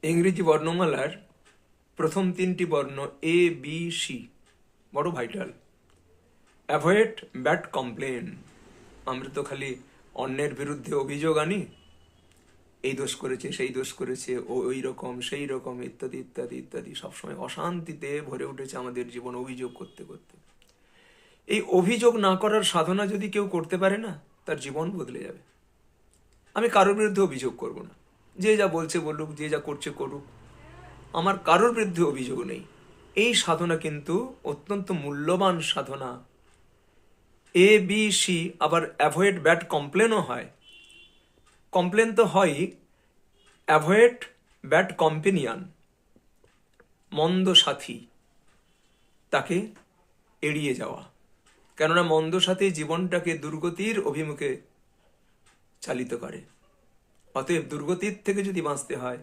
ইংরেজি বর্ণমালার প্রথম তিনটি বর্ণ এ বি সি বড় ভাইটাল। Avoid bad complain. আমরা তো খালি অন্যের বিরুদ্ধে অভিযোগ আনি, এই দোষ করেছে, সেই দোষ করেছে, ও ওই রকম সেই রকম ইত্যাদি ইত্যাদি ইত্যাদি। সবসময় অশান্তিতে ভরে উঠেছে আমাদের জীবন অভিযোগ করতে করতে। এই অভিযোগ না করার সাধনা যদি কেউ করতে পারে না, তার জীবন বদলে যাবে। আমি কারোর বিরুদ্ধে অভিযোগ করব না, যে যা বলছে বলুক, যে যা করছে করুক, আমার কারোর বিরুদ্ধে অভিযোগ নেই। এই সাধনা কিন্তু অত্যন্ত মূল্যবান সাধনা। এ বি সি, আবার অ্যাভয়েড ব্যাড কমপ্লেনও হয়। কমপ্লেন তো হয়ই, অ্যাভয়েড ব্যাড কম্পেনিয়ান, মন্দ সাথী, তাকে এড়িয়ে যাওয়া। কেননা মন্দ সাথী জীবনটাকে দুর্গতির অভিমুখে চালিত করে। অতএব দুর্গতির থেকে যদি বাঁচতে হয়,